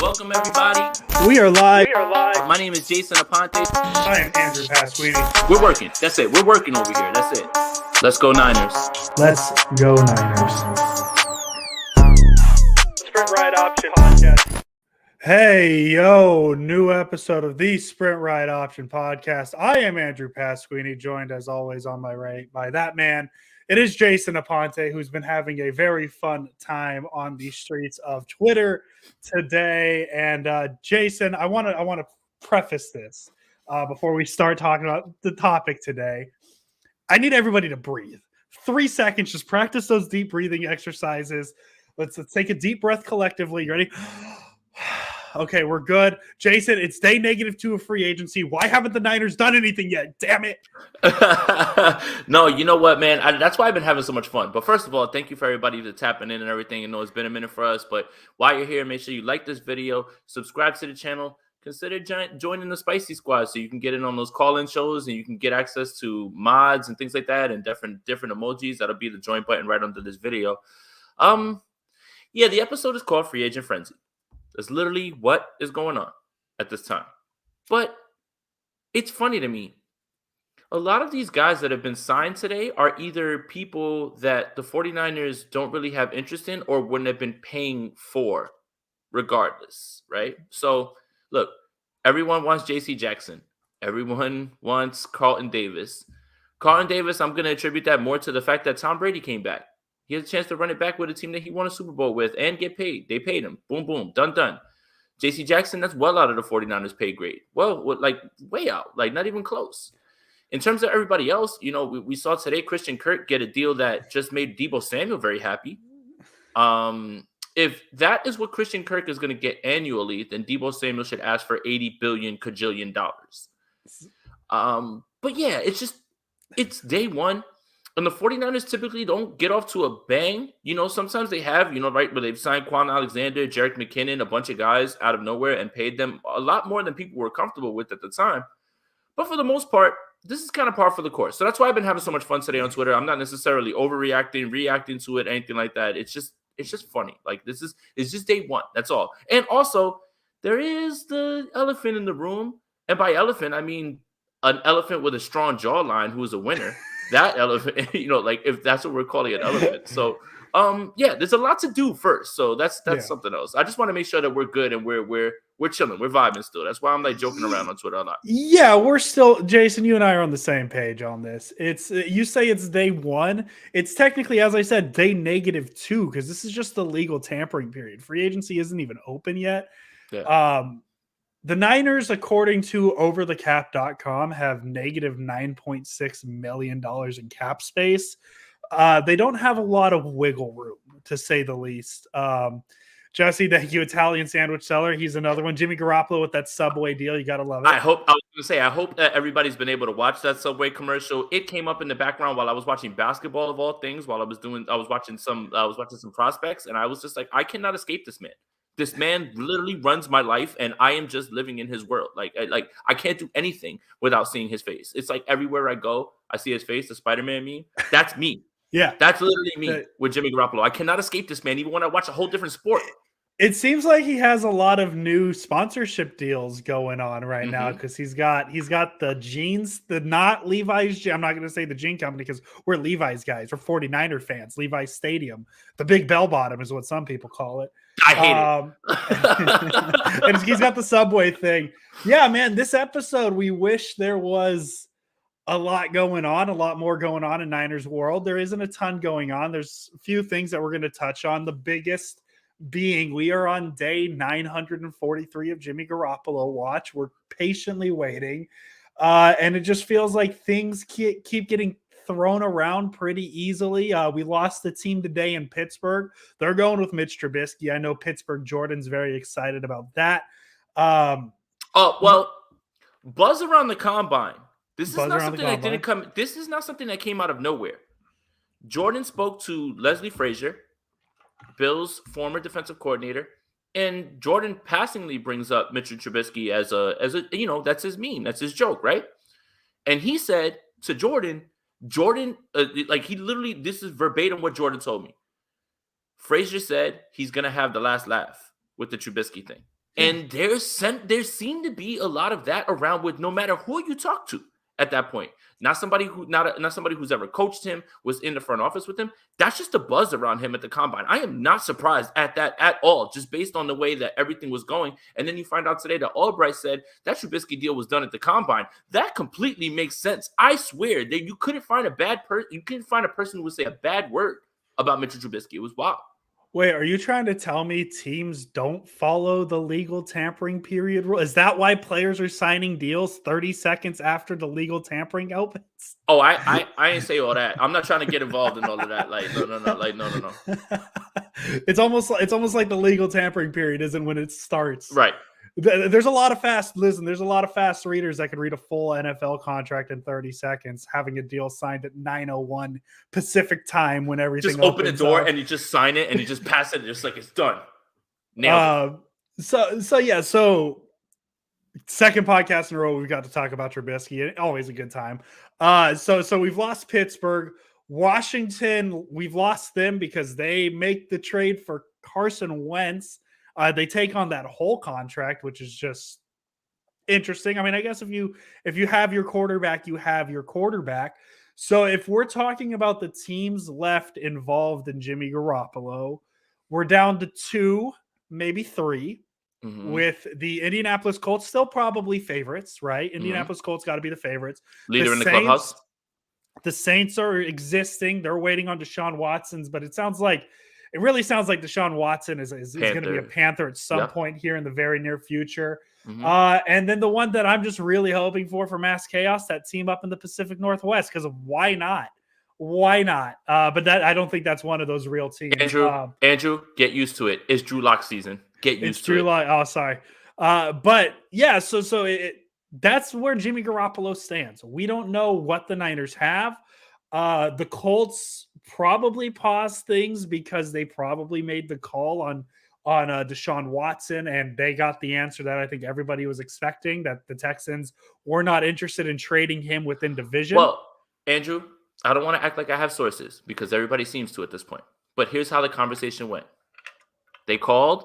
Welcome, everybody. We are live. My name is Jason Aponte. I am Andrew Pasquini. We're working. That's it. We're working over here. That's it. Let's go Niners. Let's go Niners. Sprint Ride Option Podcast. Hey, yo, new episode of the Sprint Ride Option Podcast. I am Andrew Pasquini, joined as always on my right by that man. It is Jason Aponte, who's been having a very fun time on the streets of Twitter today. And Jason, I want to preface this before we start talking about the topic today. I need everybody to breathe. 3 seconds, just practice those deep breathing exercises. Let's take a deep breath collectively. You ready? Okay, we're good. Jason, it's day -2 of free agency. Why haven't the Niners done anything yet? Damn it. No, you know what, man? That's why I've been having so much fun. But first of all, thank you for everybody that's tapping in and everything. I know it's been a minute for us, but while you're here, make sure you like this video, subscribe to the channel, consider joining the Spicy Squad so you can get in on those call-in shows and you can get access to mods and things like that and different emojis. That'll be the join button right under this video. Yeah, the episode is called Free Agent Frenzy. That's literally what is going on at this time. But it's funny to me. A lot of these guys that have been signed today are either people that the 49ers don't really have interest in or wouldn't have been paying for regardless, right? So, look, everyone wants J.C. Jackson. Everyone wants Carlton Davis. Carlton Davis, I'm going to attribute that more to the fact that Tom Brady came back. He has a chance to run it back with a team that he won a Super Bowl with and get paid. They paid him. Boom, boom. Done. J.C. Jackson, that's well out of the 49ers pay grade. Well, like way out. Like not even close. In terms of everybody else, you know, we saw today Christian Kirk get a deal that just made Deebo Samuel very happy. If that is what Christian Kirk is going to get annually, then Deebo Samuel should ask for $80 billion kajillion dollars. But yeah, it's day one. And the 49ers typically don't get off to a bang. You know, sometimes they have, right, where they've signed Quan Alexander, Jerick McKinnon, a bunch of guys out of nowhere and paid them a lot more than people were comfortable with at the time. But for the most part, this is kind of par for the course. So that's why I've been having so much fun today on Twitter. I'm not necessarily overreacting, reacting to it, anything like that. It's just funny. Like it's just day one. That's all. And also, there is the elephant in the room. And by elephant, I mean an elephant with a strong jawline who is a winner. That elephant, like if that's what we're calling an elephant. So, yeah, there's a lot to do first. So that's something else. I just want to make sure that we're good and we're chilling, we're vibing still. That's why I'm like joking around on Twitter a lot. Yeah, we're still, Jason. You and I are on the same page on this. It's you say it's day one. It's technically, as I said, day -2 because this is just the legal tampering period. Free agency isn't even open yet. Yeah. The Niners, according to overthecap.com, have negative $9.6 million in cap space. They don't have a lot of wiggle room, to say the least. Jesse, thank you, Italian sandwich seller. He's another one. Jimmy Garoppolo with that Subway deal. You got to love it. I hope that everybody's been able to watch that Subway commercial. It came up in the background while I was watching basketball of all things, while I was watching some prospects, and I was just like, I cannot escape this man. This man literally runs my life, and I am just living in his world. Like I can't do anything without seeing his face. It's like everywhere I go, I see his face, the Spider-Man meme. That's me. Yeah. That's literally me with Jimmy Garoppolo. I cannot escape this man, even when I watch a whole different sport. It seems like he has a lot of new sponsorship deals going on right now because he's got the jeans, the not Levi's. I'm not going to say the jean company because we're Levi's guys. We're 49er fans. Levi's Stadium. The big bell bottom is what some people call it. I hate it. And he's got the Subway thing. Yeah, man, this episode, we wish there was a lot more going on in Niners world. There isn't a ton going on. There's a few things that we're going to touch on. The biggest being we are on day 943 of Jimmy Garoppolo watch. We're patiently waiting. And it just feels like things keep getting thrown around pretty easily. We lost the team today in Pittsburgh. They're going with Mitch Trubisky. I know Pittsburgh Jordan's very excited about that. Buzz around the combine. This is not something that came out of nowhere. Jordan spoke to Leslie Frazier, Bill's former defensive coordinator, and Jordan passingly brings up Mitchell Trubisky as a that's his meme, that's his joke, right? And he said to Jordan, he literally, this is verbatim what Jordan told me. Frazier said he's gonna have the last laugh with the Trubisky thing. And there seemed to be a lot of that around with no matter who you talk to at that point. Not somebody who's ever coached him, was in the front office with him. That's just a buzz around him at the combine. I am not surprised at that at all, just based on the way that everything was going. And then you find out today that Albright said that Trubisky deal was done at the combine. That completely makes sense. I swear that you couldn't find a person who would say a bad word about Mitchell Trubisky. It was wild. Wait, are you trying to tell me teams don't follow the legal tampering period rule? Is that why players are signing deals 30 seconds after the legal tampering opens? Oh, I ain't say all that. I'm not trying to get involved in all of that. Like, no. Like, no. It's almost like the legal tampering period isn't when it starts. Right. There's a lot of fast readers that can read a full NFL contract in 30 seconds, having a deal signed at 9:01 Pacific time when everything just open the door up. and you just sign it and you just pass it just like it's done. Nailed it. So second podcast in a row we've got to talk about Trubisky. Always a good time. So we've lost Pittsburgh. Washington, we've lost them because they make the trade for Carson Wentz. They take on that whole contract, which is just interesting. I mean, I guess if you have your quarterback, you have your quarterback. So if we're talking about the teams left involved in Jimmy Garoppolo, we're down to 2, maybe 3, with the Indianapolis Colts still probably favorites, right? Indianapolis Colts got to be the favorites. Leader in the clubhouse. The Saints are existing. They're waiting on Deshaun Watson's, but it really sounds like Deshaun Watson is going to be a Panther at some point here in the very near future. And then the one that I'm just really hoping for Mass Chaos, that team up in the Pacific Northwest, because why not? Why not? But that I don't think that's one of those real teams. Andrew, get used to it. It's Drew Lock season. Get used to it. Oh, sorry. But yeah, so that's where Jimmy Garoppolo stands. We don't know what the Niners have. The Colts probably paused things because they probably made the call on Deshaun Watson, and they got the answer that I think everybody was expecting, that the Texans were not interested in trading him within division. Well, Andrew, I don't want to act like I have sources because everybody seems to at this point. But here's how the conversation went. They called,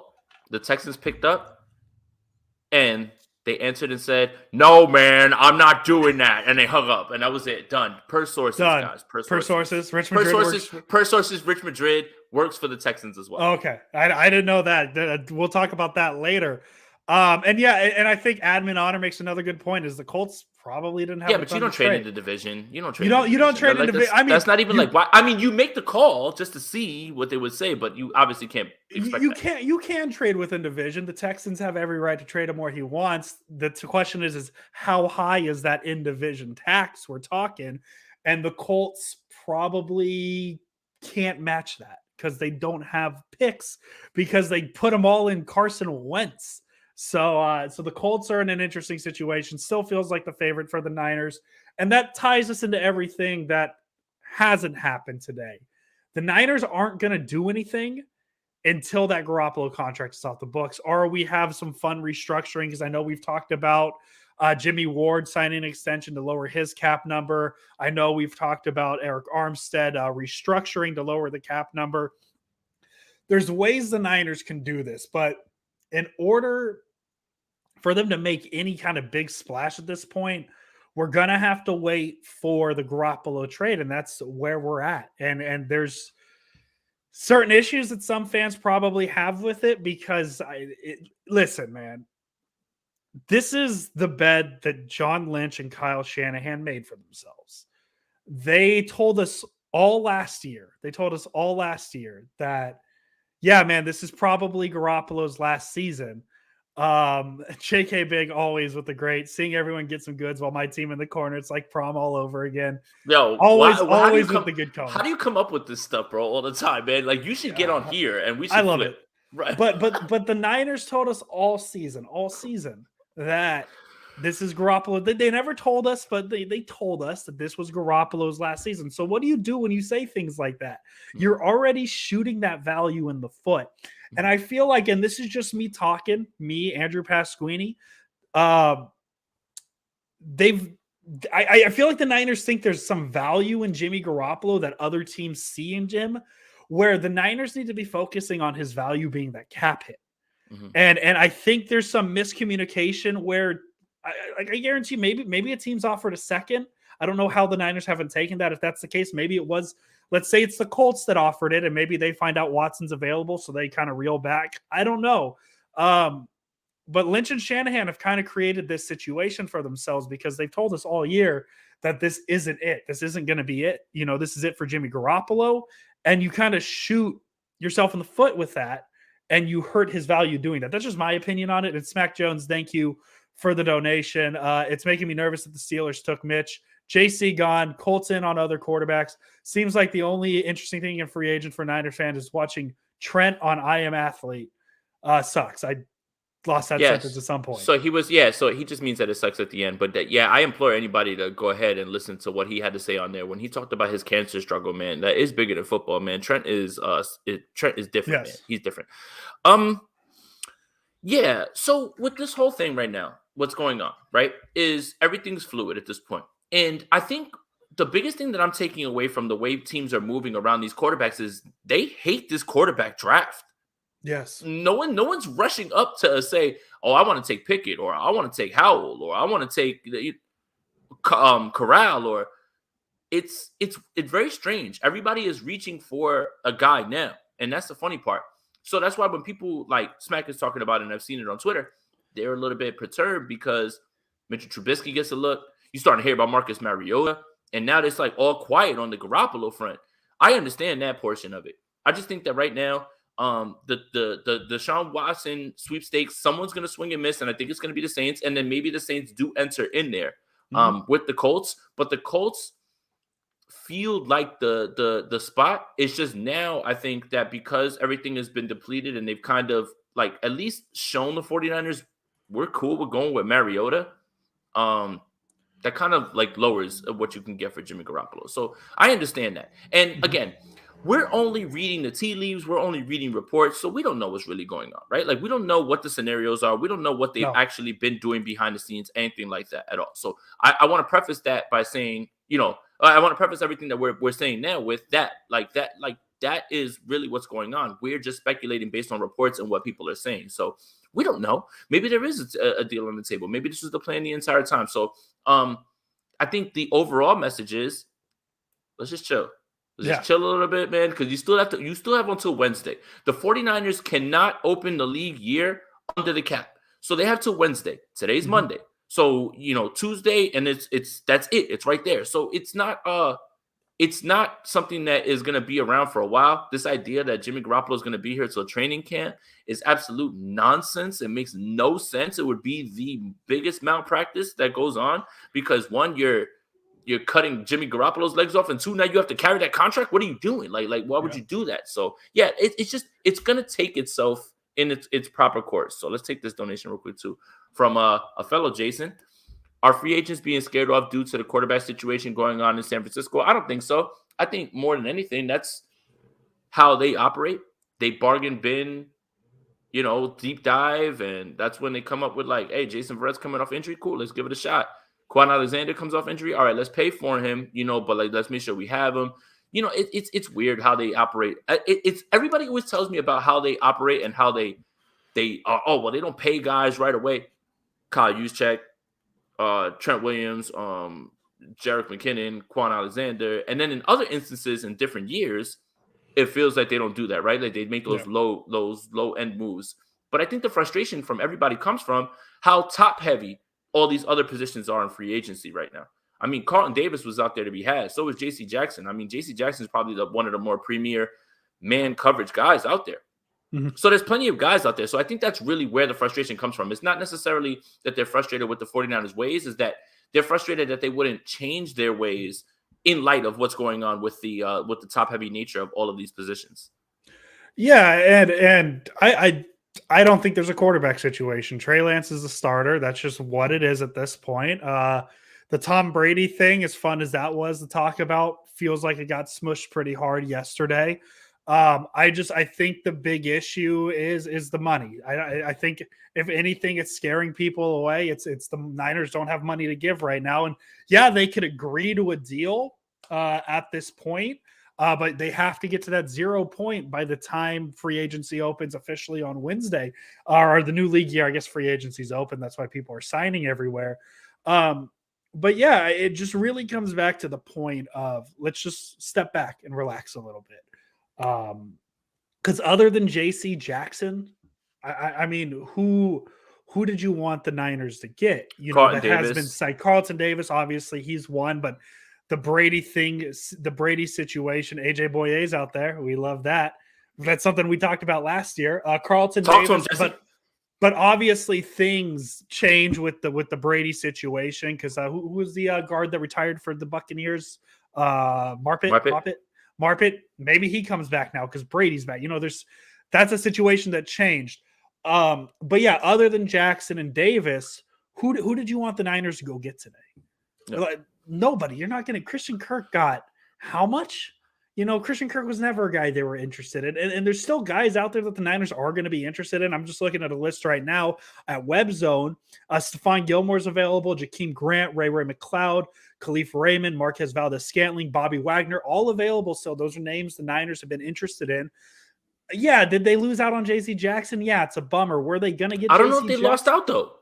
the Texans picked up, and they answered and said, "No, man, I'm not doing that." And they hung up, and that was it. Done. Per sources, guys. Per sources. Rich Madrid works for the Texans as well. Okay. I didn't know that. We'll talk about that later. And I think Admin Honor makes another good point, is the Colts probably didn't have. Yeah, but you don't trade in the division. You don't trade in the division. I mean, that's not even like why. I mean, you make the call just to see what they would say, but you obviously can't expect that. You can trade within division. The Texans have every right to trade him where he wants. The question is how high is that in division tax we're talking? And the Colts probably can't match that because they don't have picks, because they put them all in Carson Wentz. So the Colts are in an interesting situation. Still feels like the favorite for the Niners. And that ties us into everything that hasn't happened today. The Niners aren't going to do anything until that Garoppolo contract is off the books, or we have some fun restructuring, because I know we've talked about Jimmy Ward signing an extension to lower his cap number. I know we've talked about Eric Armstead restructuring to lower the cap number. There's ways the Niners can do this, but in order for them to make any kind of big splash at this point, we're going to have to wait for the Garoppolo trade, and that's where we're at. And there's certain issues that some fans probably have with it, because listen, man, this is the bed that John Lynch and Kyle Shanahan made for themselves. They told us all last year that, yeah, man, this is probably Garoppolo's last season. JK Big always with the great, seeing everyone get some goods while my team in the corner. It's like prom all over again. Yo, always with the good comments. How do you come up with this stuff, bro, all the time, man? Like, you should get on here and we should. I love flip. it. Right. But the Niners told us all season that this is Garoppolo. They never told us, but they told us that this was Garoppolo's last season. So what do you do when you say things like that? You're already shooting that value in the foot. And I feel like, and this is just me talking, Andrew Pasquini, I feel like the Niners think there's some value in Jimmy Garoppolo that other teams see in Jim, where the Niners need to be focusing on his value being that cap hit. Mhm. And I think there's some miscommunication where I guarantee maybe a team's offered a second. I don't know how the Niners haven't taken that. If that's the case, maybe it was, let's say it's the Colts that offered it, and maybe they find out Watson's available, so they kind of reel back. I don't know. But Lynch and Shanahan have kind of created this situation for themselves because they've told us all year that this isn't it. This isn't going to be it. This is it for Jimmy Garoppolo. And you kind of shoot yourself in the foot with that, and you hurt his value doing that. That's just my opinion on it. And Smack Jones, thank you for the donation. It's making me nervous that the Steelers took Mitch. JC gone, Colts in on other quarterbacks. Seems like the only interesting thing in free agent for Niners fans is watching Trent on I Am Athlete. Sucks. I lost that sentence at some point. So so he just means that it sucks at the end. But I implore anybody to go ahead and listen to what he had to say on there when he talked about his cancer struggle, man. That is bigger than football, man. Trent is different, yes. Man. He's different. Yeah. So with this whole thing right now, what's going on, right, is everything's fluid at this point. And I think the biggest thing that I'm taking away from the way teams are moving around these quarterbacks is they hate this quarterback draft. Yes. No one's rushing up to say, "Oh, I want to take Pickett," or "I want to take Howell," or "I want to take Corral," or it's very strange. Everybody is reaching for a guy now, and that's the funny part. So that's why when people like Smack is talking about it, and I've seen it on Twitter, they're a little bit perturbed because Mitchell Trubisky gets a look. You starting to hear about Marcus Mariota, and now it's like all quiet on the Garoppolo front. I understand that portion of it. I just think that right now, the Deshaun Watson sweepstakes, someone's going to swing and miss, and I think it's going to be the Saints, and then maybe the Saints do enter in there with the Colts, but the Colts feel like the spot. It's just now I think that because everything has been depleted and they've kind of like at least shown the 49ers we're cool with going with Mariota, that kind of like lowers what you can get for Jimmy Garoppolo. So I understand that. And again, we're only reading the tea leaves. We're only reading reports. So we don't know what's really going on, right? Like we don't know what the scenarios are. We don't know what they've actually been doing behind the scenes, anything like that at all. So I want to preface that by saying, I want to preface everything that we're saying now with that that is really what's going on. We're just speculating based on reports and what people are saying. So we don't know. Maybe there is a deal on the table. Maybe this was the plan the entire time. So I think the overall message is let's just chill. Let's just chill a little bit, man, because you still have until Wednesday. The 49ers cannot open the league year under the cap. So they have till Wednesday. Today's Monday. So, Tuesday, and that's it. It's right there. So it's not something that is going to be around for a while. This idea that Jimmy Garoppolo is going to be here till training camp is absolute nonsense. It makes no sense. It would be the biggest malpractice that goes on because one, you're cutting Jimmy Garoppolo's legs off, and two, now you have to carry that contract. What are you doing? Like why would you do that? So yeah, it's going to take itself in its proper course. So let's take this donation real quick too from a fellow Jason. Are free agents being scared off due to the quarterback situation going on in San Francisco? I don't think so. I think more than anything, that's how they operate. They bargain bin, deep dive, and that's when they come up with like, hey, Jason Verrett's coming off injury. Cool, let's give it a shot. Quan Alexander comes off injury. All right, let's pay for him, but like let's make sure we have him. It's weird how they operate. It's everybody always tells me about how they operate and how they they don't pay guys right away. Kyle Juszczyk, Trent Williams, Jerick McKinnon, Quan Alexander, and then in other instances in different years, it feels like they don't do that, right? Like they make those low end moves. But I think the frustration from everybody comes from how top heavy all these other positions are in free agency right now. I mean, Carlton Davis was out there to be had. So was J.C. Jackson. I mean, J.C. Jackson is probably one of the more premier man coverage guys out there. So there's plenty of guys out there. So I think that's really where the frustration comes from. It's not necessarily that they're frustrated with the 49ers ways, is that they're frustrated that they wouldn't change their ways in light of what's going on with the top heavy nature of all of these positions. Yeah, and I don't think there's a quarterback situation. Trey Lance is the starter. That's just what it is at this point. The Tom Brady thing, as fun as that was to talk about, feels like it got smushed pretty hard yesterday. I think the big issue is the money. I think if anything, it's scaring people away. It's the Niners don't have money to give right now. And yeah, they could agree to a deal at this point. But they have to get to that 0 point by the time free agency opens officially on Wednesday, or the new league year. I guess free agency's open. That's why people are signing everywhere. But yeah, it just really comes back to the point of let's just step back and relax a little bit. Because other than J.C. Jackson, I mean, who did you want the Niners to get? You know, Carlton that has Davis. been signed. Carlton Davis, obviously, he's one, but the Brady thing, the Brady situation, AJ Boye's out there. We love that. That's something we talked about last year. Carlton Talk to him, Davis, Jesse. but obviously things change with the Brady situation because who was the guard that retired for the Buccaneers? Marpet. Maybe he comes back now because Brady's back. You know, that's a situation that changed. But yeah, other than Jackson and Davis, who did you want the Niners to go get today? No. Like, nobody. You're not going to. Christian Kirk got how much? You know, Christian Kirk was never a guy they were interested in. And there's still guys out there that the Niners are going to be interested in. I'm just looking at a list right now at WebZone. Stephon Gilmore's available, Jakeem Grant, Ray McLeod, Khalif Raymond, Marquez Valdez-Scantling, Bobby Wagner, all available. So those are names the Niners have been interested in. Yeah, did they lose out on J.C. Jackson? Yeah, it's a bummer. Were they going to get I don't know J.C. if they Jackson? lost out, though.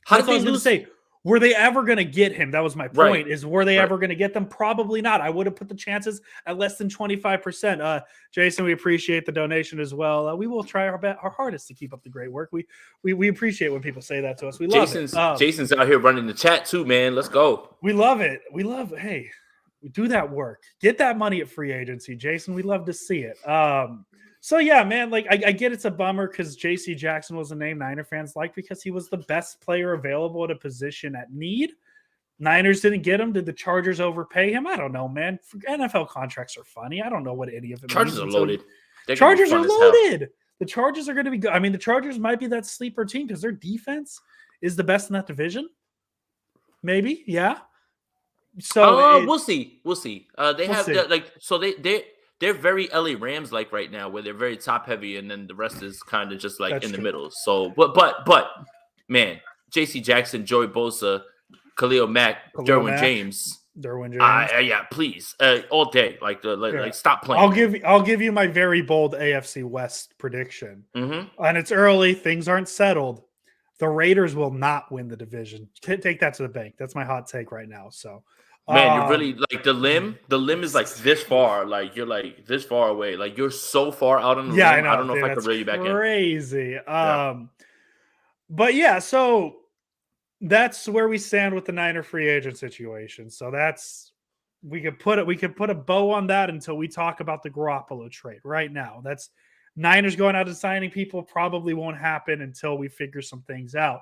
How did they lose? Say, were they ever going to get him? That was my point. Right. Is were they ever going to get them? Probably not. I would have put the chances at less than 25%. Jason, we appreciate the donation as well. We will try our hardest to keep up the great work. We appreciate when people say that to us. We love it. Jason's out here running the chat too, man. Let's go. We love it. Hey, do that work. Get that money at free agency, Jason. We'd love to see it. So yeah, man, like I get it's a bummer because J.C. Jackson was a name Niner fans liked because he was the best player available at a position at need. Niners didn't get him. Did the Chargers overpay him? I don't know, man. NFL contracts are funny. I don't know what any of it Chargers means. Are loaded. Chargers are loaded. The Chargers are going to be good. I mean, the Chargers might be that sleeper team because their defense is the best in that division. Maybe, yeah. So we'll see. They're very LA Rams like right now, where they're very top heavy, and then the rest is kind of just like That's in the true. middle. So, but man, J.C. Jackson, Joey Bosa, Khalil Mack, Derwin James. Yeah, please, all day. Like stop playing. I'll give you my very bold AFC West prediction, and it's early. Things aren't settled. The Raiders will not win the division. Take that to the bank. That's my hot take right now. So. Man, you're really like the limb. The limb is like this far. Like you're like this far away. Like you're so far out on the limb. I don't know if I can reel you back in. Crazy. But yeah, so that's where we stand with the Niner free agent situation. So we could put a bow on that until we talk about the Garoppolo trade. Right now, that's Niners going out and signing people probably won't happen until we figure some things out.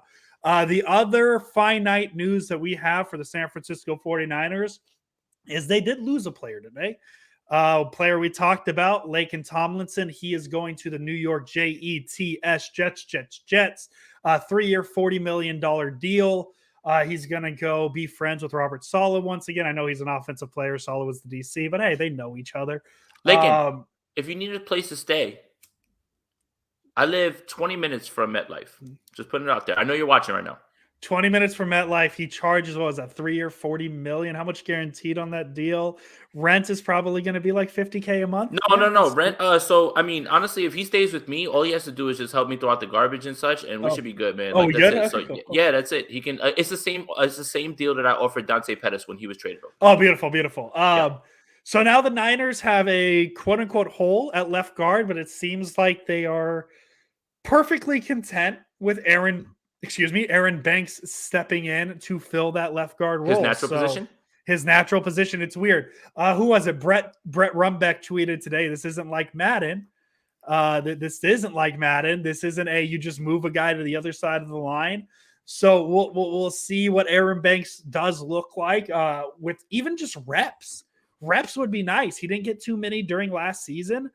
The other finite news that we have for the San Francisco 49ers is they did lose a player today. Player we talked about, Laken Tomlinson. He is going to the New York Jets. 3-year, $40 million deal. He's going to go be friends with Robert Saleh once again. I know he's an offensive player. Saleh was the DC, but hey, they know each other. Laken, if you need a place to stay, I live 20 minutes from MetLife. Just putting it out there. I know you're watching right now. 20 minutes from MetLife. He charges, what was that, 3 year, $40 million? How much guaranteed on that deal? Rent is probably going to be like $50K a month. No. Rent. So, I mean, honestly, if he stays with me, all he has to do is just help me throw out the garbage and such, and we should be good, man. Like, that's it. Okay, so, cool. Yeah, that's it. He can. It's the same deal that I offered Dante Pettis when he was traded over. Oh, beautiful. So now the Niners have a quote unquote hole at left guard, but it seems like they are perfectly content with Aaron Banks stepping in to fill that left guard role. His natural position. It's weird. Who was it? Brett Rumbeck tweeted today, this isn't like Madden. This isn't like Madden. This isn't you just move a guy to the other side of the line. So we'll see what Aaron Banks does look like with even just reps. Reps would be nice. He didn't get too many during last season.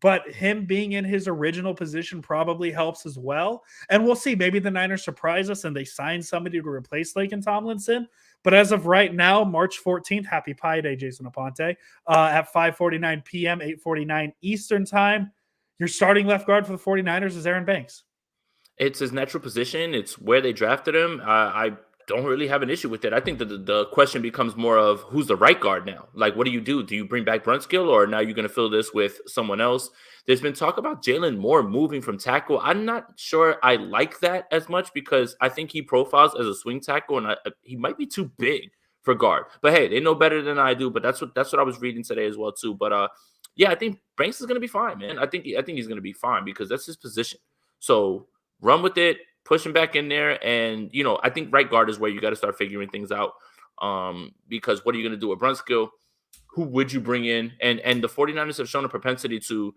But him being in his original position probably helps as well. And we'll see. Maybe the Niners surprise us and they sign somebody to replace Laken Tomlinson. But as of right now, March 14th, happy Pi Day, Jason Aponte, at 5:49 p.m., 8:49 Eastern time, your starting left guard for the 49ers is Aaron Banks. It's his natural position. It's where they drafted him. I don't really have an issue with it. I think that the question becomes more of who's the right guard now. Like, what do? Do you bring back Brunskill, or now you're going to fill this with someone else? There's been talk about Jalen Moore moving from tackle. I'm not sure I like that as much because I think he profiles as a swing tackle, and he might be too big for guard. But hey, they know better than I do. But that's what I was reading today as well too. But yeah, I think Banks is going to be fine, man. I think he's going to be fine because that's his position. So run with it. Push him back in there. And, I think right guard is where you got to start figuring things out because what are you going to do with Brunskill? Who would you bring in? And the 49ers have shown a propensity to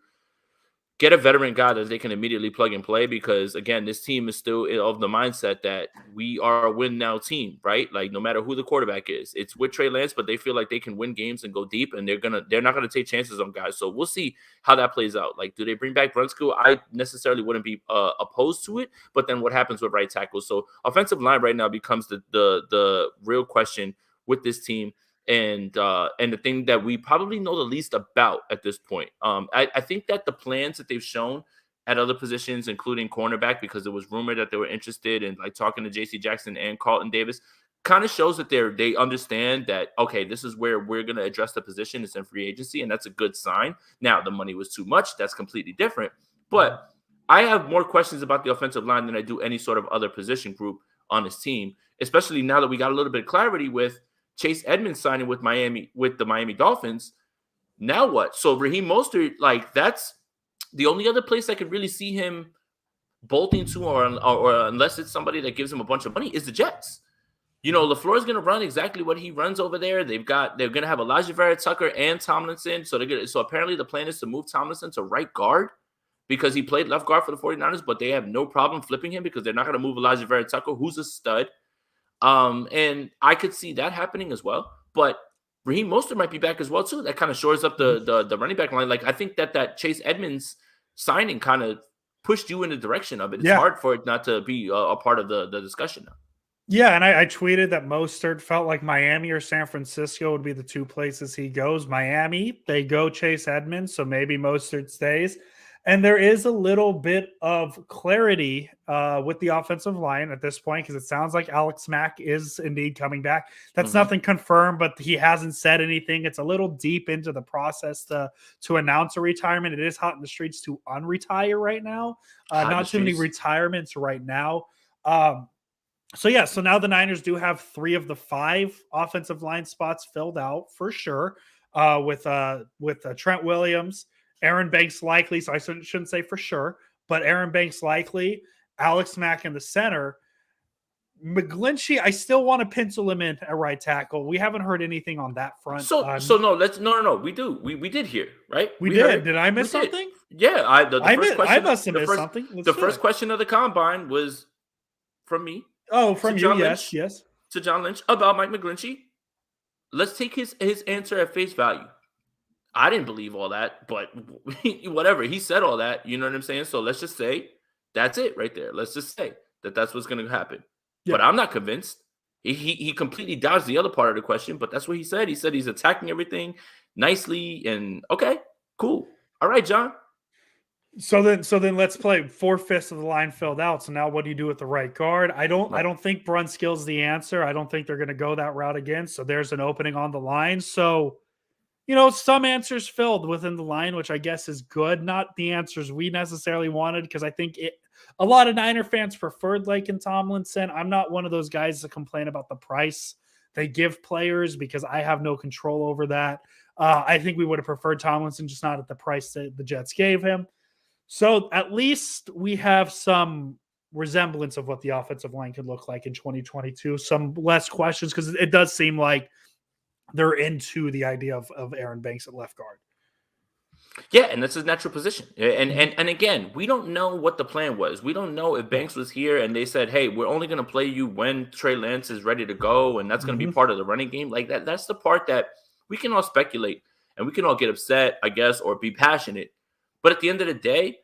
get a veteran guy that they can immediately plug and play because, again, this team is still of the mindset that we are a win-now team, right? Like, no matter who the quarterback is. It's with Trey Lance, but they feel like they can win games and go deep, and they're not going to take chances on guys. So we'll see how that plays out. Like, do they bring back Brunskill? I necessarily wouldn't be opposed to it, but then what happens with right tackle? So offensive line right now becomes the real question with this team. And the thing that we probably know the least about at this point. I think that the plans that they've shown at other positions, including cornerback, because it was rumored that they were interested in like talking to J.C. Jackson and Carlton Davis, kind of shows that they understand that, okay, this is where we're going to address the position. It's in free agency, and that's a good sign. Now, the money was too much. That's completely different. But I have more questions about the offensive line than I do any sort of other position group on this team, especially now that we got a little bit of clarity with Chase Edmonds signing with the Miami Dolphins. Now what? So Raheem Mostert, like that's the only other place I could really see him bolting to, or unless it's somebody that gives him a bunch of money, is the Jets. LaFleur is going to run exactly what he runs over there. They're going to have Elijah Vera Tucker and Tomlinson. So apparently the plan is to move Tomlinson to right guard because he played left guard for the 49ers, but they have no problem flipping him because they're not going to move Elijah Vera Tucker, who's a stud. And I could see that happening as well. But Raheem Mostert might be back as well too. That kind of shores up the running back line. Like I think that Chase Edmonds signing kind of pushed you in the direction of it. It's hard for it not to be a part of the discussion now. Yeah, and I tweeted that Mostert felt like Miami or San Francisco would be the two places he goes. Miami, they go Chase Edmonds, so maybe Mostert stays. And there is a little bit of clarity with the offensive line at this point because it sounds like Alex Mack is indeed coming back. That's nothing confirmed, but he hasn't said anything. It's a little deep into the process to announce a retirement. It is hot in the streets to unretire right now. Not too many retirements right now. So now the Niners do have 3 of the 5 offensive line spots filled out for sure with Trent Williams, Aaron Banks likely, so I shouldn't say for sure, but Aaron Banks likely, Alex Mack in the center. McGlinchey, I still want to pencil him in at right tackle. We haven't heard anything on that front. No, we do. We did hear, right? We did. Did I miss something? Yeah, I must have missed something. The first question of the combine was from me. Oh, from you, yes. To John Lynch about Mike McGlinchey. Let's take his answer at face value. I didn't believe all that, but whatever. He said all that. You know what I'm saying? So let's just say that's it right there. Let's just say that's what's going to happen. Yeah. But I'm not convinced. He completely dodged the other part of the question, but that's what he said. He said he's attacking everything nicely and okay, cool. All right, John. So then let's play 4/5 of the line filled out. So now what do you do with the right guard? I don't think Brunskill's the answer. I don't think they're going to go that route again. So there's an opening on the line. So some answers filled within the line, which I guess is good. Not the answers we necessarily wanted, because I think a lot of Niner fans preferred Laken Tomlinson. I'm not one of those guys that complain about the price they give players because I have no control over that. I think we would have preferred Tomlinson, just not at the price that the Jets gave him. So at least we have some resemblance of what the offensive line could look like in 2022. Some less questions, because it does seem like they're into the idea of Aaron Banks at left guard. Yeah, and that's his natural position. And again, we don't know what the plan was. We don't know if Banks was here and they said, hey, we're only going to play you when Trey Lance is ready to go, and that's going to be part of the running game. Like that's the part that we can all speculate and we can all get upset, I guess, or be passionate. But at the end of the day,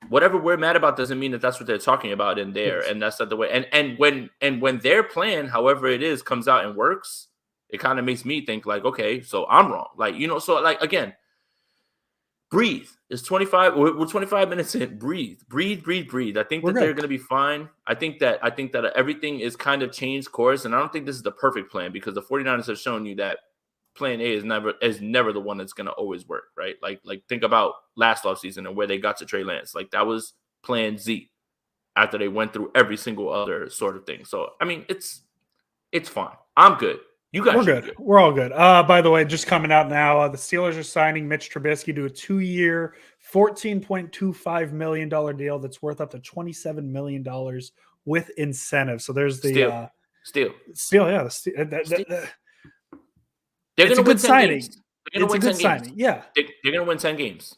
whatever we're mad about doesn't mean that that's what they're talking about in there. Yes. And that's not the way. And when their plan, however it is, comes out and works, it kind of makes me think like, okay, so I'm wrong. Like, so like, again, breathe. It's 25. We're 25 minutes in. Breathe. I think We're that they're good. going to be fine. I think that everything is kind of changed course, and I don't think this is the perfect plan because the 49ers have shown you that plan A is never the one that's going to always work, right? Like think about last offseason and where they got to Trey Lance. Like that was plan Z after they went through every single other sort of thing. So I mean, it's fine. I'm good. You guys We're should be good. good. We're all good. By the way, just coming out now, the Steelers are signing Mitch Trubisky to a 2-year, $14.25 million deal that's worth up to $27 million with incentives. So there's the Still. yeah. They're It's going a to win good 10 signing. games. They're going to It's a win good 10 games. signing. Yeah. They're going to win 10 games.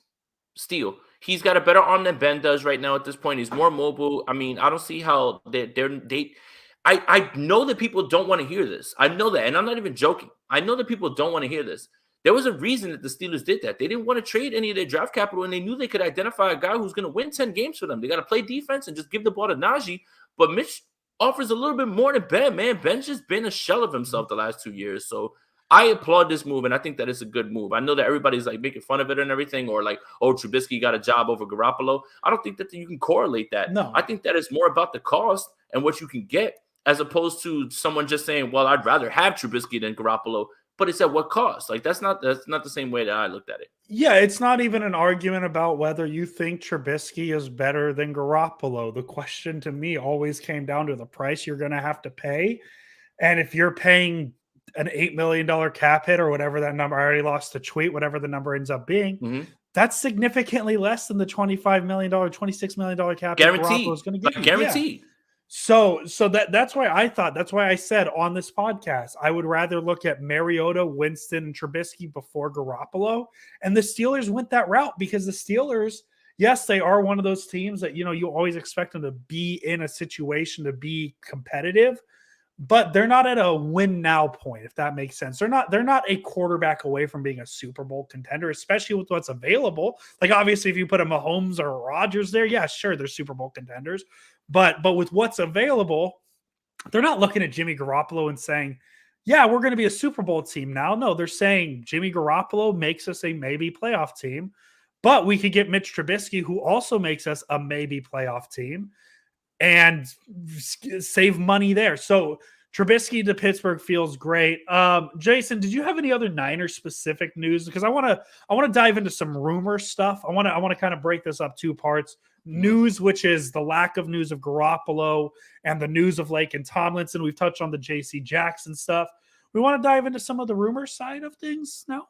Steele. He's got a better arm than Ben does right now at this point. He's more mobile. I mean, I don't see how I know that people don't want to hear this. I know that, and I'm not even joking. I know that people don't want to hear this. There was a reason that the Steelers did that. They didn't want to trade any of their draft capital, and they knew they could identify a guy who's going to win 10 games for them. They got to play defense and just give the ball to Najee. But Mitch offers a little bit more than Ben, man. Ben's just been a shell of himself the last 2 years. So I applaud this move, and I think that it's a good move. I know that everybody's like making fun of it and everything, or like, oh, Trubisky got a job over Garoppolo. I don't think that you can correlate that. No. I think that it's more about the cost and what you can get, as opposed to someone just saying, well, I'd rather have Trubisky than Garoppolo. But it's at what cost? Like that's not the same way that I looked at it. Yeah, it's not even an argument about whether you think Trubisky is better than Garoppolo. The question to me always came down to the price you're going to have to pay. And if you're paying an $8 million cap hit or whatever that number, I already lost the tweet, whatever the number ends up being, that's significantly less than the $25 million, $26 million cap hit Garoppolo is going to give you. Guaranteed. Yeah. So that's why I said on this podcast, I would rather look at Mariota, Winston, and Trubisky before Garoppolo. And the Steelers went that route because the Steelers, yes, they are one of those teams that, you always expect them to be in a situation to be competitive, but they're not at a win now point, if that makes sense. They're not a quarterback away from being a Super Bowl contender, especially with what's available. Like obviously if you put a Mahomes or a Rodgers there, yeah, sure, they're Super Bowl contenders. But with what's available, they're not looking at Jimmy Garoppolo and saying, yeah, we're going to be a Super Bowl team now. No, they're saying Jimmy Garoppolo makes us a maybe playoff team, but we could get Mitch Trubisky, who also makes us a maybe playoff team, and save money there. So Trubisky to Pittsburgh feels great. Jason, did you have any other Niners specific news? Because I want to dive into some rumor stuff. I want to kind of break this up 2 parts. News, which is the lack of news of Garoppolo, and the news of Laken Tomlinson. We've touched on the J.C. Jackson stuff. We want to dive into some of the rumor side of things now.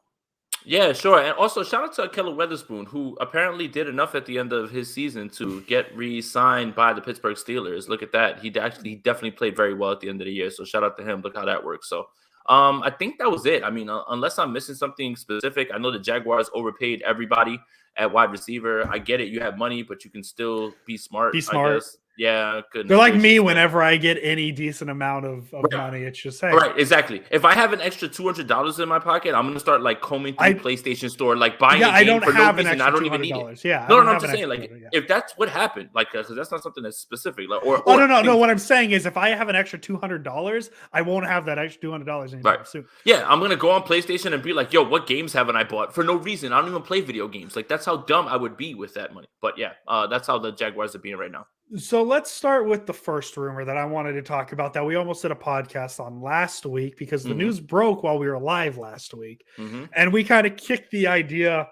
Yeah, sure. And also shout out to Keller Weatherspoon, who apparently did enough at the end of his season to get re-signed by the Pittsburgh Steelers. Look at that. He definitely played very well at the end of the year. So shout out to him. Look how that works. So I think that was it. I mean, unless I'm missing something specific, I know the Jaguars overpaid everybody at wide receiver. I get it. You have money, but you can still be smart. I guess. Yeah. They're like me whenever I get any decent amount of money. It's just, hey. Right, exactly. If I have an extra $200 in my pocket, I'm going to start like combing through PlayStation Store, like buying a game for no reason. I don't even need it. Yeah. No, I'm just saying, like, if that's what happened, like, because that's not something that's specific. Like, no. What I'm saying is if I have an extra $200, I won't have that extra $200 anytime soon. Yeah, I'm going to go on PlayStation and be like, yo, what games haven't I bought? For no reason. I don't even play video games. Like, that's how dumb I would be with that money. But yeah, that's how the Jaguars are being right now. So let's start with the first rumor that I wanted to talk about that we almost did a podcast on last week because the news broke while we were live last week. And we kind of kicked the idea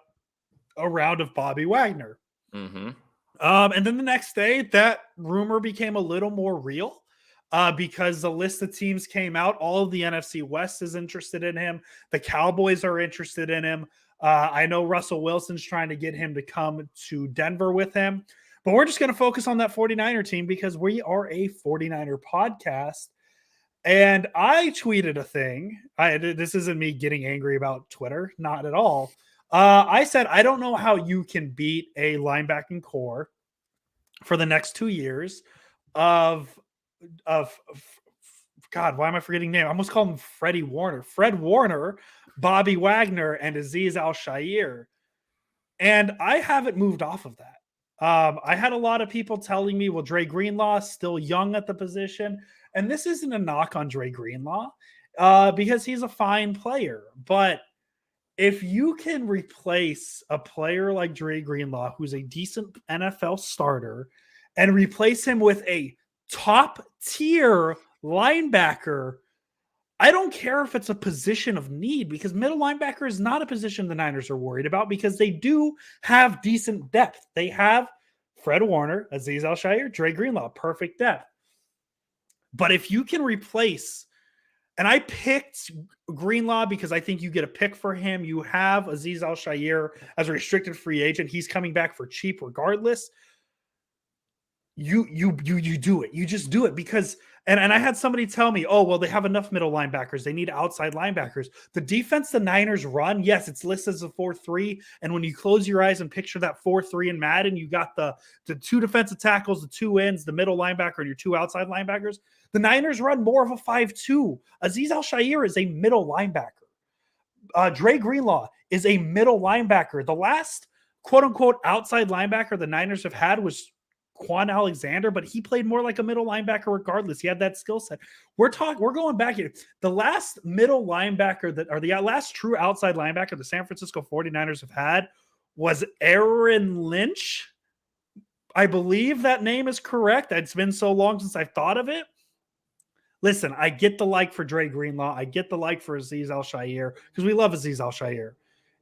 around of Bobby Wagner. And then the next day, that rumor became a little more real because the list of teams came out. All of the NFC West is interested in him. The Cowboys are interested in him. I know Russell Wilson's trying to get him to come to Denver with him. But we're just going to focus on that 49er team because we are a 49er podcast. And I tweeted a thing. This isn't me getting angry about Twitter. Not at all. I said, I don't know how you can beat a linebacking core for the next 2 years of God, why am I forgetting name? I almost called him Freddie Warner. Fred Warner, Bobby Wagner, and Azeez Al-Shaair. And I haven't moved off of that. I had a lot of people telling me, well, Dre Greenlaw still young at the position. And this isn't a knock on Dre Greenlaw because he's a fine player. But if you can replace a player like Dre Greenlaw, who's a decent NFL starter, and replace him with a top tier linebacker, I don't care if it's a position of need, because middle linebacker is not a position the Niners are worried about, because they do have decent depth. They have Fred Warner, Azeez Al-Shaair, Dre Greenlaw, perfect depth. But if you can replace, and I picked Greenlaw because I think you get a pick for him. You have Azeez Al-Shaair as a restricted free agent. He's coming back for cheap regardless. You do it. You just do it because, and I had somebody tell me, oh, well, they have enough middle linebackers. They need outside linebackers. The defense the Niners run, yes, it's listed as a 4-3. And when you close your eyes and picture that 4-3 in Madden, you got the two defensive tackles, the two ends, the middle linebacker, and your two outside linebackers. The Niners run more of a 5-2. Azeez Al-Shaair is a middle linebacker. Dre Greenlaw is a middle linebacker. The last quote-unquote outside linebacker the Niners have had was Quan Alexander, but he played more like a middle linebacker regardless. He had that skill set. We're going back here. The last middle linebacker the last true outside linebacker the San Francisco 49ers have had was Aaron Lynch. I believe that name is correct. It's been so long since I've thought of it. Listen, I get the like for Dre Greenlaw. I get the like for Azeez Al-Shaair because we love Azeez Al-Shaair.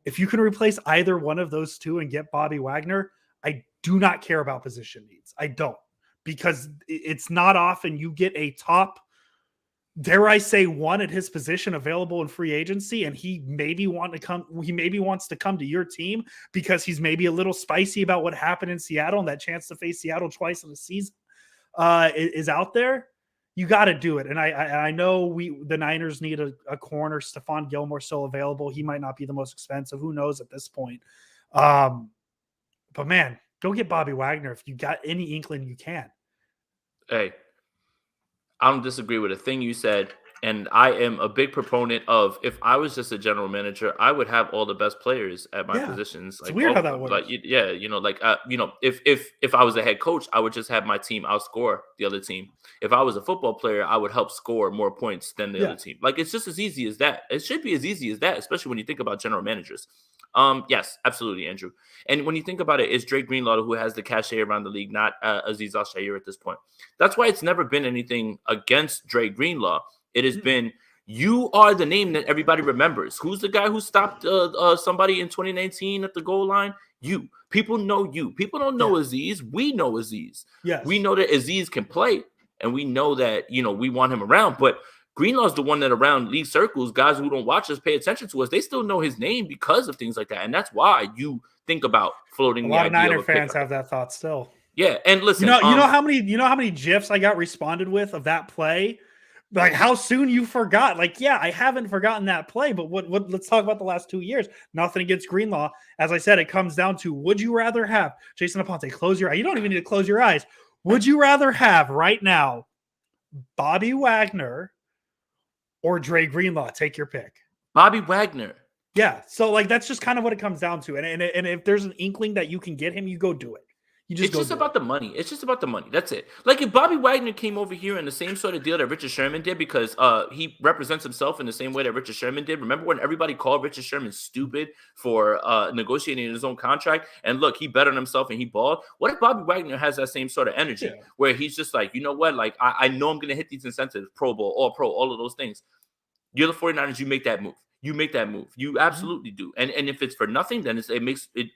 If you can replace either one of those two and get Bobby Wagner, I do not care about position needs. I don't, because it's not often you get a top, dare I say, one at his position available in free agency, and he maybe wants to come to your team because he's maybe a little spicy about what happened in Seattle, and that chance to face Seattle twice in the season is out there. You got to do it. And I know the Niners need a corner. Stephon Gilmore still available. He might not be the most expensive. Who knows at this point? But man, go get Bobby Wagner if you got any inkling you can. Hey, I don't disagree with a thing you said. And I am a big proponent of, if I was just a general manager, I would have all the best players at my positions. It's weird how that works. If I was a head coach, I would just have my team outscore the other team. If I was a football player, I would help score more points than the other team. Like, it's just as easy as that. It should be as easy as that, especially when you think about general managers. Yes, absolutely, Andrew. And when you think about it, it's Dre Greenlaw who has the cachet around the league, not Azeez Al-Shaair at this point. That's why it's never been anything against Dre Greenlaw. It has been, you are the name that everybody remembers. Who's the guy who stopped somebody in 2019 at the goal line? You. People know you. People don't know Azeez. We know Azeez. Yes. We know that Azeez can play, and we know that, we want him around. But Greenlaw's the one that around league circles, guys who don't watch us, pay attention to us, they still know his name because of things like that. And that's why you think about floating a the lot of idea Niner of fans have that thought still. Yeah, and listen, you know how many GIFs I got responded with of that play? Like, how soon you forgot? Like, yeah, I haven't forgotten that play, but what let's talk about the last 2 years. Nothing against Greenlaw. As I said, it comes down to, would you rather have Jason Aponte, close your eyes. You don't even need to close your eyes. Would you rather have right now Bobby Wagner or Dre Greenlaw? Take your pick. Bobby Wagner. Yeah. So like, that's just kind of what it comes down to. And if there's an inkling that you can get him, you go do it. It's just about the money. It's just about the money. That's it. Like, if Bobby Wagner came over here in the same sort of deal that Richard Sherman did, because he represents himself in the same way that Richard Sherman did. Remember when everybody called Richard Sherman stupid for negotiating his own contract? And look, he bet on himself and he balled. What if Bobby Wagner has that same sort of energy where he's just like, you know what? Like, I know I'm going to hit these incentives, Pro Bowl, All Pro, all of those things. You're the 49ers. You make that move. You make that move. You absolutely do. And if it's for nothing, then it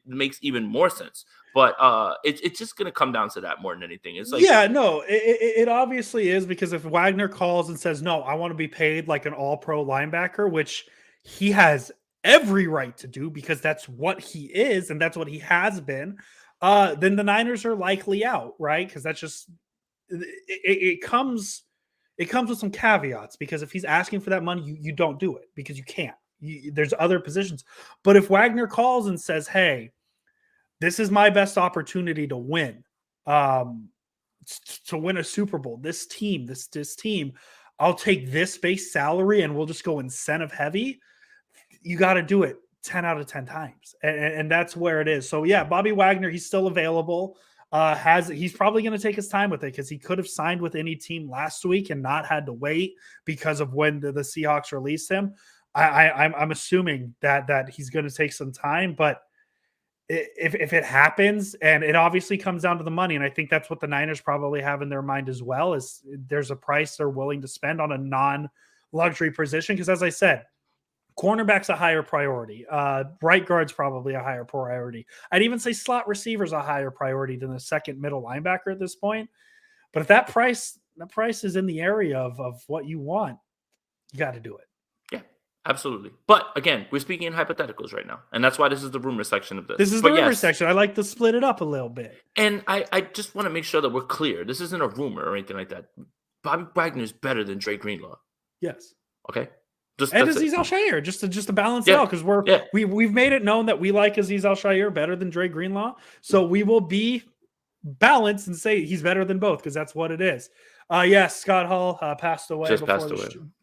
makes even more sense. But it's just going to come down to that more than anything. It's like, it obviously is, because if Wagner calls and says, no, I want to be paid like an all-pro linebacker, which he has every right to do because that's what he is and that's what he has been, then the Niners are likely out, right? Because that's just it comes with some caveats, because if he's asking for that money, you don't do it because you can't. There's other positions. But if Wagner calls and says, hey, this is my best opportunity to win a Super Bowl, this team, I'll take this base salary and we'll just go incentive heavy. You got to do it 10 out of 10 times. And that's where it is. So yeah, Bobby Wagner, he's still available. He's probably going to take his time with it, because he could have signed with any team last week and not had to wait because of when the Seahawks released him. I'm assuming that he's going to take some time, but if it happens, and it obviously comes down to the money, and I think that's what the Niners probably have in their mind as well, is there's a price they're willing to spend on a non-luxury position. Because as I said, cornerback's a higher priority. Right guard's probably a higher priority. I'd even say slot receiver's a higher priority than the second middle linebacker at this point. But if that price is in the area of what you want, you got to do it. Yeah, absolutely. But again, we're speaking in hypotheticals right now, and that's why this is the rumor section of this. This is the rumor section. I like to split it up a little bit. And I just want to make sure that we're clear. This isn't a rumor or anything like that. Bobby Wagner is better than Dre Greenlaw. Yes. Okay. And Azeez Al-Shaair, just to balance it out, because we've made it known that we like Azeez Al-Shaair better than Dre Greenlaw. So we will be balanced and say he's better than both, because that's what it is. Yes, Scott Hall passed away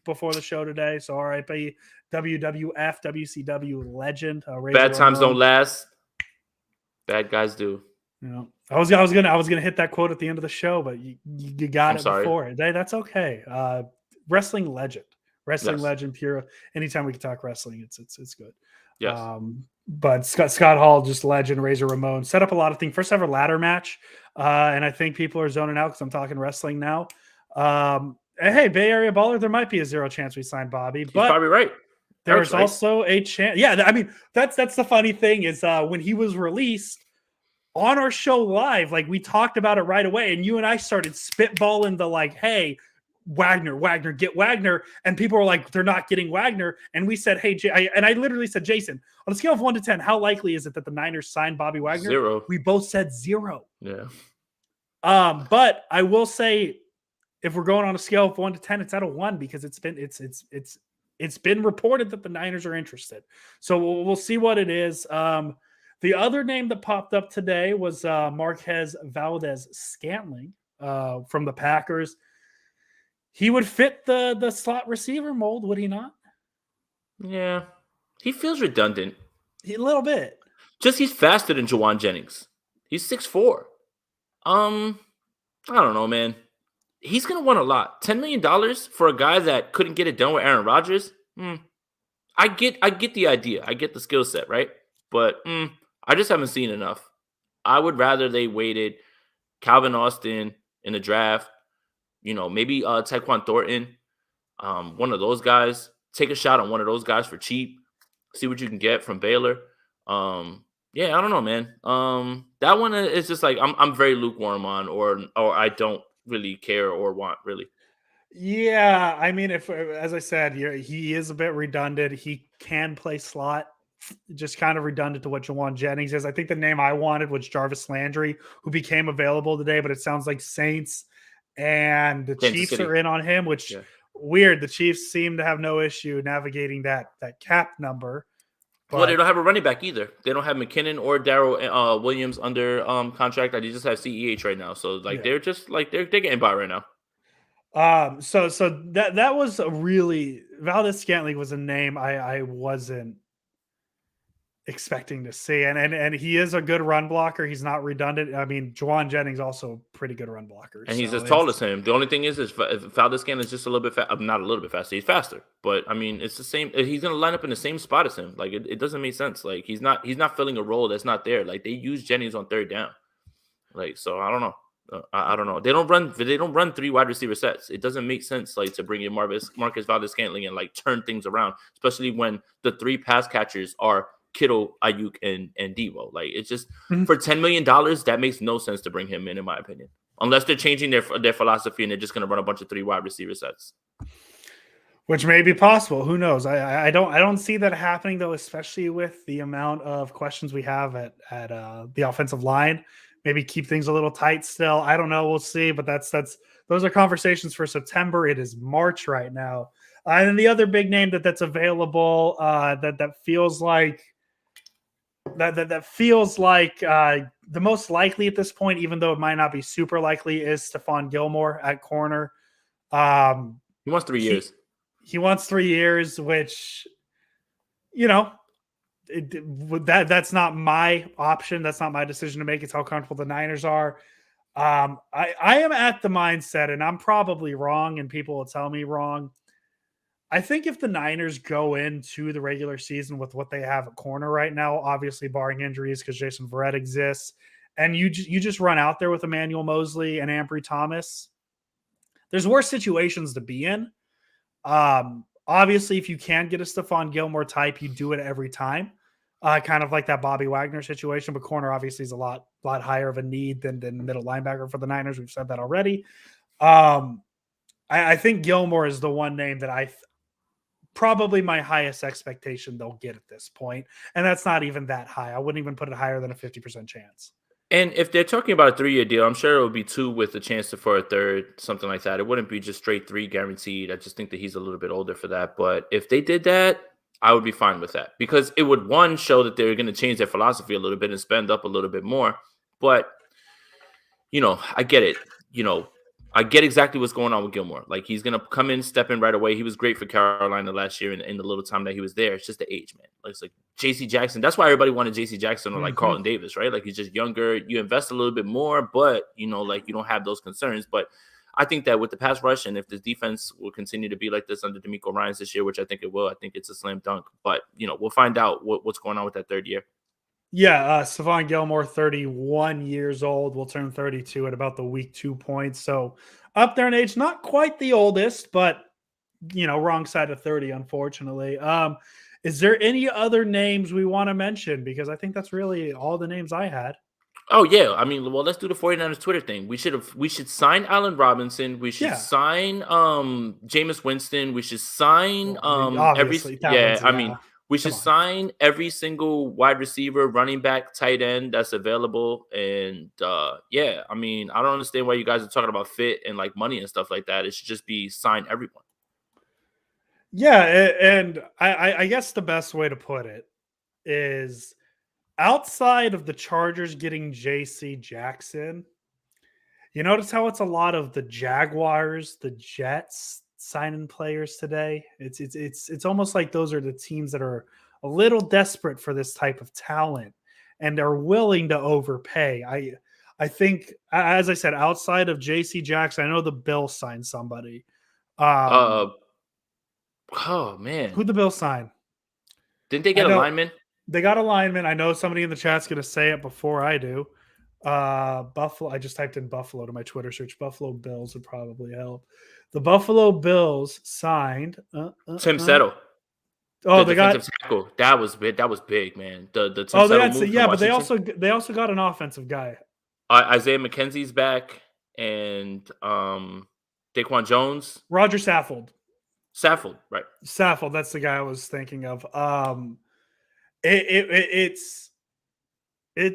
before the show today. So R.I.P. WWF, WCW legend. Bad times don't last. Bad guys do. You know, I was gonna hit that quote at the end of the show, but you got it before. That's okay. Wrestling legend. Legend, pure. Anytime we can talk wrestling, it's good. Yes. But Scott Hall, just legend. Razor Ramon set up a lot of things. First ever ladder match, and I think people are zoning out because I'm talking wrestling now. Hey, Bay Area baller, there might be a 0 chance we sign Bobby, but he's probably right. There's also a chance. Yeah, I mean that's the funny thing is when he was released on our show live, like we talked about it right away, and you and I started spitballing the like, hey. Wagner, get Wagner. And people were like, they're not getting Wagner. And we said, hey, I literally said, Jason, on a scale of 1 to 10, how likely is it that the Niners sign Bobby Wagner? 0. We both said 0. Yeah. But I will say, if we're going on a scale of 1 to 10, it's at a 1 because it's been reported that the Niners are interested. So we'll see what it is. The other name that popped up today was Marquez Valdez-Scantling from the Packers. He would fit the slot receiver mold, would he not? Yeah. He feels redundant. A little bit. Just he's faster than Juwan Jennings. He's 6'4". I don't know, man. He's going to want a lot. $10 million for a guy that couldn't get it done with Aaron Rodgers? I get the idea. I get the skill set, right? But I just haven't seen enough. I would rather they waited Calvin Austin in the draft. You know, maybe Tyquan Thornton, one of those guys. Take a shot on one of those guys for cheap. See what you can get from Baylor. Yeah, I don't know, man. That one is just like I'm very lukewarm on, or I don't really care or want really. Yeah, I mean, if as I said, he is a bit redundant. He can play slot. Just kind of redundant to what Juwan Jennings is. I think the name I wanted was Jarvis Landry, who became available today, but it sounds like Saints. And the Chiefs are in on him, which weird. The Chiefs seem to have no issue navigating that cap number. Well, they don't have a running back either. They don't have McKinnon or Darrell Williams under contract. They just have CEH right now. So they're just like they're getting by right now. So that was a really Valdez-Scantling was a name I wasn't expecting to see, and he is a good run blocker. He's not redundant. I mean, Juwan Jennings also a pretty good run blocker, and he's as tall as him. The only thing is Valdez-Scantling is just a little bit not a little bit faster. He's faster, but I mean, it's the same. He's going to line up in the same spot as him. Like it doesn't make sense. Like he's not filling a role that's not there. Like they use Jennings on third down. Like so, I don't know. I don't know. They don't run 3 wide receiver sets. It doesn't make sense like to bring in Marcus Valdez-Scantling and like turn things around, especially when the 3 pass catchers are Kittle, Ayuk, and Devo. Like it's just for $10 million, that makes no sense to bring him in my opinion. Unless they're changing their philosophy and they're just going to run a bunch of 3 wide receiver sets, which may be possible. Who knows? I don't see that happening though, especially with the amount of questions we have at the offensive line. Maybe keep things a little tight still. I don't know. We'll see. But those are conversations for September. It is March right now. And then the other big name that's available that feels like. That feels like the most likely at this point, even though it might not be super likely, is Stephon Gilmore at corner. He wants 3 years. He wants 3 years, which, you know, that's not my option. That's not my decision to make. It's how comfortable the Niners are. I am at the mindset, and I'm probably wrong, and people will tell me wrong. I think if the Niners go into the regular season with what they have at corner right now, obviously barring injuries because Jason Verrett exists, and you just run out there with Emmanuel Mosley and Ambry Thomas, there's worse situations to be in. Obviously, if you can get a Stephon Gilmore type, you do it every time. Kind of like that Bobby Wagner situation, but corner obviously is a lot higher of a need than middle linebacker for the Niners. We've said that already. I think Gilmore is the one name that probably my highest expectation they'll get at this point, and that's not even that high. I wouldn't even put it higher than a 50% chance. And if they're talking about a 3-year deal, I'm sure it would be 2 with a chance for a third, something like that. It wouldn't be just straight 3 guaranteed. I just think that he's a little bit older for that. But if they did that, I would be fine with that because it would, one, show that they're going to change their philosophy a little bit and spend up a little bit more. But, I get it. I get exactly what's going on with Gilmore. Like, he's going to come in, step in right away. He was great for Carolina last year in the little time that he was there. It's just the age, man. It's like J.C. Jackson. That's why everybody wanted J.C. Jackson or like Carlton Davis, right? Like, he's just younger. You invest a little bit more, but, you don't have those concerns. But I think that with the pass rush and if the defense will continue to be like this under DeMeco Ryans this year, which I think it will, I think it's a slam dunk. But, we'll find out what's going on with that third year. Yeah, Stephon Gilmore, 31 years old, will turn 32 at about the week 2 point. So up there in age, not quite the oldest, but wrong side of 30, unfortunately. Is there any other names we want to mention? Because I think that's really all the names I had. Oh yeah, I mean, well, let's do the 49ers Twitter thing. We should sign Allen Robinson. We should sign Jameis Winston. We should sign we should sign every single wide receiver, running back, tight end that's available. And I don't understand why you guys are talking about fit and like money and stuff like that. It should just be sign everyone. Yeah, and I guess the best way to put it is outside of the Chargers getting J.C. Jackson, you notice how it's a lot of the Jaguars, the Jets signing players today. It's almost like those are the teams that are a little desperate for this type of talent and are willing to overpay. I think, as I said, outside of J.C. Jackson, I know the Bills signed somebody. Oh man, who'd the Bills sign? Didn't they get a lineman? They got a lineman. I know somebody in the chat's going to say it before I do. Buffalo. I just typed in Buffalo to my Twitter search. Buffalo Bills would probably help. The Buffalo Bills signed Tim Settle. Oh, they got tackle. That was big. That was big, man. The Tim Settle move but they also got an offensive guy. Isaiah McKenzie's back, and Daquan Jones. Roger Saffold, right? Saffold. That's the guy I was thinking of. It's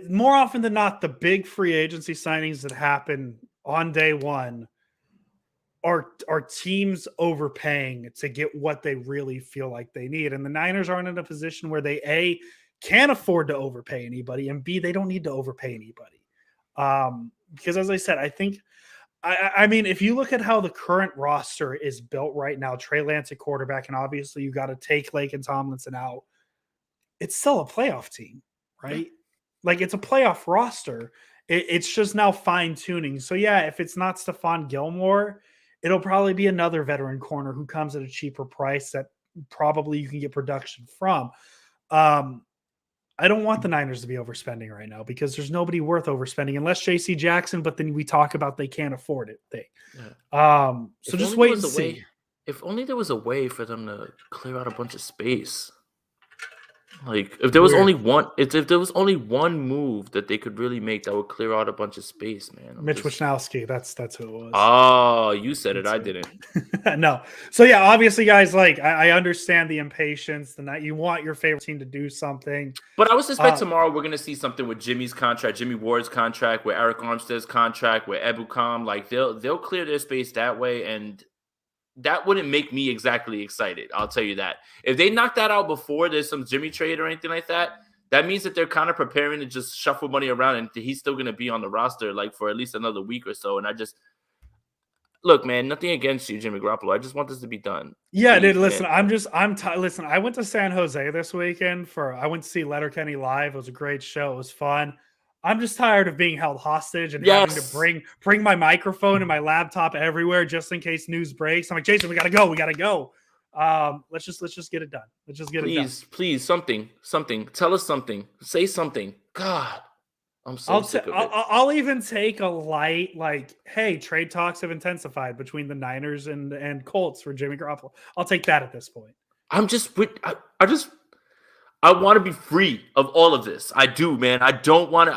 more often than not the big free agency signings that happen on day one are teams overpaying to get what they really feel like they need. And the Niners aren't in a position where they A, can't afford to overpay anybody, and B, they don't need to overpay anybody. Because as I said, I think I mean, if you look at how the current roster is built right now, Trey Lance at quarterback, and obviously you got to take Laken Tomlinson out, it's still a playoff team, right? Like, it's a playoff roster. It's just now fine-tuning. So, yeah, if it's not Stephon Gilmore, it'll probably be another veteran corner who comes at a cheaper price that probably you can get production from. I don't want the Niners to be overspending right now because there's nobody worth overspending unless J.C. Jackson, but then we talk about they can't afford it thing. So just wait and see. If only there was a way for them to clear out a bunch of space. Like, if there was only one, if there was only one move that they could really make that would clear out a bunch of space, man. Mitch Wisnowski, that's who it was. Oh, you said it. I didn't. No. So yeah, obviously, guys, like I understand the impatience, that you want your favorite team to do something. But I would suspect tomorrow we're gonna see something with Jimmy's contract, Jimmy Ward's contract, with Eric Armstead's contract, with Ebukam. Like they'll clear their space that way, and that wouldn't make me exactly excited. I'll tell you that. If they knock that out before there's some Jimmy trade or anything like that, that means that they're kind of preparing to just shuffle money around, and he's still going to be on the roster like for at least another week or so. And I just look, man, nothing against you, Jimmy Garoppolo. I just want this to be done. Yeah, dude. Listen, listen. I went to San Jose this weekend I went to see Letterkenny live. It was a great show. It was fun. I'm just tired of being held hostage and having to bring my microphone and my laptop everywhere just in case news breaks. I'm like, Jason, we gotta go. Let's just get it done. Let's just get it done. Please, something. Tell us something. Say something. God, I'm so sick of it. I'll even take a light hey, trade talks have intensified between the Niners and Colts for Jimmy Garoppolo. I'll take that at this point. I want to be free of all of this. I do, man. I don't want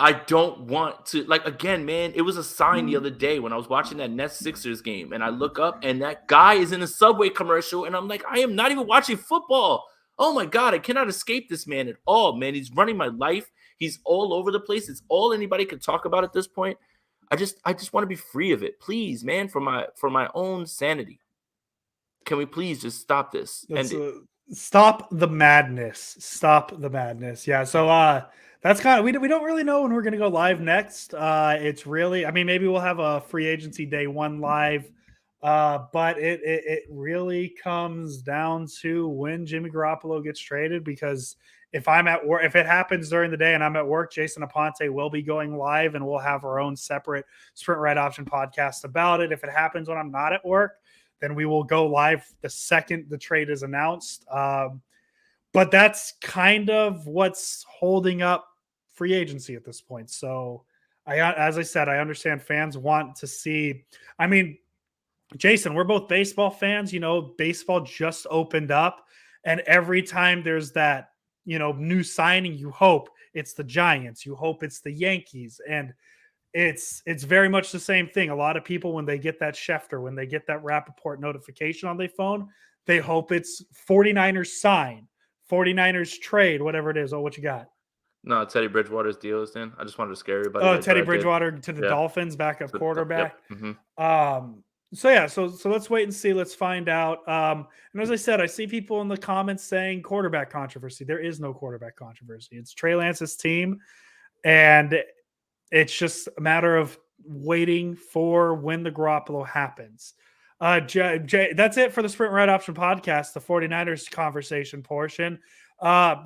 to again, man, it was a sign the other day when I was watching that Nets Sixers game and I look up and that guy is in a Subway commercial and I'm like, I am not even watching football. Oh my God, I cannot escape this man at all, man. He's running my life. He's all over the place. It's all anybody could talk about at this point. I just want to be free of it. Please, man, for my own sanity. Can we please just stop this? Stop the madness. Stop the madness. Yeah. So that's kind of we don't really know when we're gonna go live next. It's really, I mean, maybe we'll have a free agency day 1 live. But it really comes down to when Jimmy Garoppolo gets traded, because if I'm at work, if it happens during the day and I'm at work, Jason Aponte will be going live and we'll have our own separate Sprint Right Option podcast about it. If it happens when I'm not at work, then we will go live the second the trade is announced. But that's kind of what's holding up free agency at this point. So as I said, I understand fans want to see, I mean, Jason, we're both baseball fans. Baseball just opened up, and every time there's that, new signing, you hope it's the Giants, you hope it's the Yankees, and it's very much the same thing. A lot of people, when they get that Schefter, when they get that Rappaport notification on their phone, they hope it's 49ers sign, 49ers trade, whatever it is. Oh, what you got? No, Teddy Bridgewater's deal is in. I just wanted to scare everybody. Oh, Teddy Bridgewater to the Dolphins, backup quarterback. Yep. Mm-hmm. So let's wait and see. Let's find out. And as I said, I see people in the comments saying quarterback controversy. There is no quarterback controversy. It's Trey Lance's team, and it's just a matter of waiting for when the Garoppolo happens. Jay, that's it for the Sprint Right Option podcast, the 49ers conversation portion.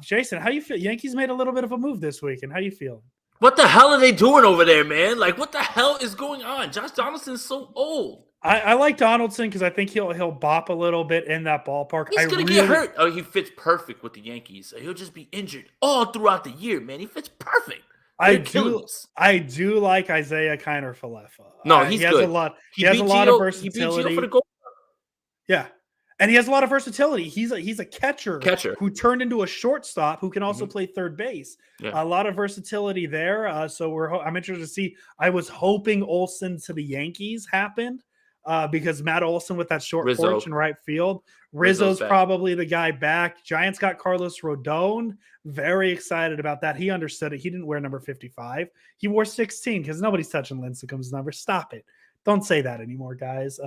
Jason, how you feel? Yankees made a little bit of a move this week, and how you feeling? What the hell are they doing over there, man? What the hell is going on? Josh Donaldson's so old. I like Donaldson because I think he'll bop a little bit in that ballpark. He's going to get hurt. Oh, he fits perfect with the Yankees. He'll just be injured all throughout the year, man. He fits perfect. I do like Isaiah Kiner-Falefa. No, he's good. He has a lot of versatility. He beat Gio for the goal. Yeah. And he has a lot of versatility. He's a catcher who turned into a shortstop who can also play third base. Yeah. A lot of versatility there. So I'm interested to see. I was hoping Olsen to the Yankees happened because Matt Olson with that short porch in right field. Rizzo's probably the guy back. Giants got Carlos Rodon. Very excited about that. He understood it. He didn't wear number 55. He wore 16 because nobody's touching Lincecum's number. Stop it. Don't say that anymore, guys.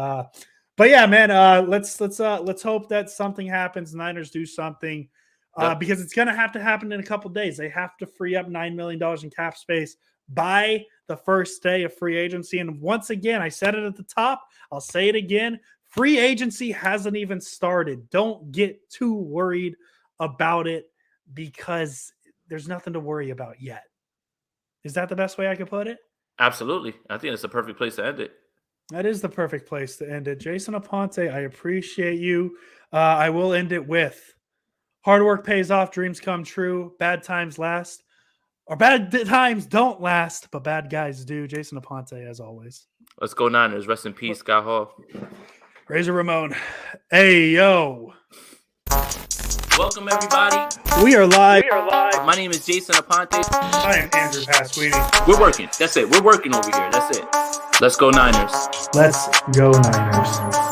But yeah, man, let's hope that something happens. Niners do something because it's going to have to happen in a couple of days. They have to free up $9 million in cap space by the first day of free agency. And once again, I said it at the top. I'll say it again. Free agency hasn't even started. Don't get too worried about it because there's nothing to worry about yet. Is that the best way I could put it? Absolutely. I think it's the perfect place to end it. That is the perfect place to end it. Jason Aponte, I appreciate you. I will end it with hard work pays off, dreams come true, bad times last. Or bad times don't last, but bad guys do. Jason Aponte, as always. Let's go Niners. Rest in peace, Scott Hall. Razor Ramon. Hey, yo. Welcome, everybody. We are live. My name is Jason Aponte. I am Andrew Pasquini. We're working. That's it. We're working over here. That's it. Let's go Niners. Let's go Niners.